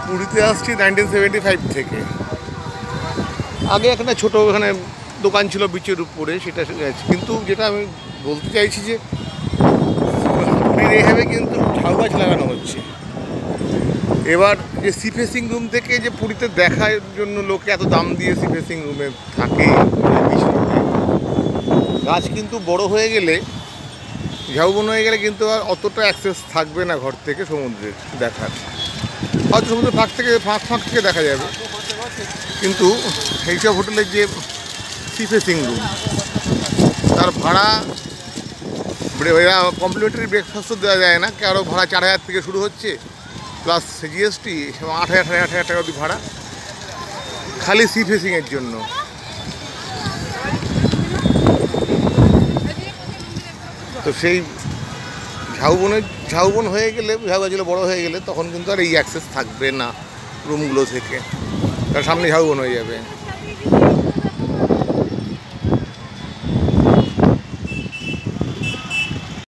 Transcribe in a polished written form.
পুরীতে আসছি 1975 থেকে। আগে একটা ছোট ওখানে দোকান ছিল বিচের উপরে, সেটা আছে। কিন্তু যেটা আমি বলতে চাইছি যে পুরীর এইভাবে কিন্তু ঝাউ গাছ লাগানো হচ্ছে। এবার যে সি ফেসিং রুম থেকে যে পুরীতে দেখার জন্য লোকে এত দাম দিয়ে সি ফেসিং রুমে থাকে, গাছ কিন্তু বড় হয়ে গেলে, ঝাউবন হয়ে গেলে কিন্তু আর অতটা অ্যাক্সেস থাকবে না ঘর থেকে সমুদ্রের দেখার। হয়তো সমুদ্রের ফাঁক থেকে দেখা যাবে, কিন্তু এইসব হোটেলের যে সি ফেসিং রুম, তার ভাড়া কমপ্লিমেন্টারি ব্রেকফাস্টও দেওয়া যায় না, কারো ভাড়া 4000 থেকে শুরু হচ্ছে, প্লাস জিএসটি 8,000 টাকা অবধি ভাড়া খালি সি ফেসিংয়ের জন্য। তো সেই ঝাউবন হয়ে গেলে, ঝাউ গাছগুলো বড়ো হয়ে গেলে তখন কিন্তু আর এই অ্যাক্সেস থাকবে না রুমগুলো থেকে, তার সামনে ঝাউবন হয়ে যাবে।